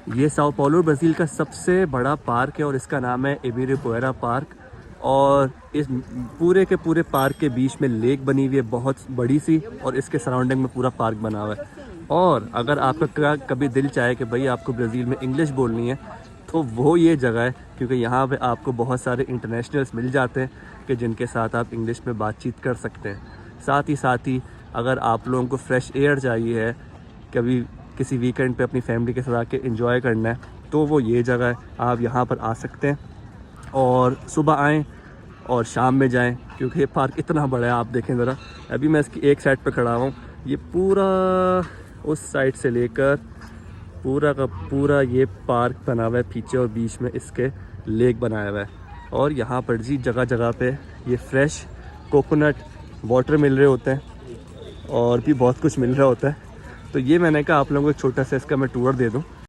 ये Sao Paulo Brazil का सबसे बड़ा पार्क है और इसका नाम है इबिरिपुएरा पार्क। और इस पूरे के पूरे पार्क के बीच में लेक बनी हुई है बहुत बड़ी सी, और इसके सराउंडिंग में पूरा पार्क बना हुआ है। और अगर आपका कभी दिल चाहे कि भाई आपको ब्राज़ील में इंग्लिश बोलनी है, तो वो ये जगह है, क्योंकि यहाँ पे आपको बहुत सारे इंटरनेशनल्स मिल जाते हैं कि जिनके साथ आप इंग्लिश में बातचीत कर सकते हैं। साथ ही अगर आप लोगों को फ्रेश एयर चाहिए है, कभी किसी वीकेंड पे अपनी फैमिली के साथ आके एंजॉय करना है, तो वो ये जगह है, आप यहाँ पर आ सकते हैं। और सुबह आएँ और शाम में जाएं, क्योंकि ये पार्क इतना बड़ा है। आप देखें ज़रा, अभी मैं इसकी एक साइड पर खड़ा हूँ, ये पूरा उस साइड से लेकर पूरा का पूरा ये पार्क बना हुआ है पीछे, और बीच में इसके लेक बनाया हुआ है। और यहाँ पर जी जगह जगह पे ये फ्रेश कोकोनट वाटर मिल रहे होते हैं, और भी बहुत कुछ मिल रहा होता है। तो ये मैंने कहा आप लोगों को छोटा सा इसका मैं टूर दे दूँ।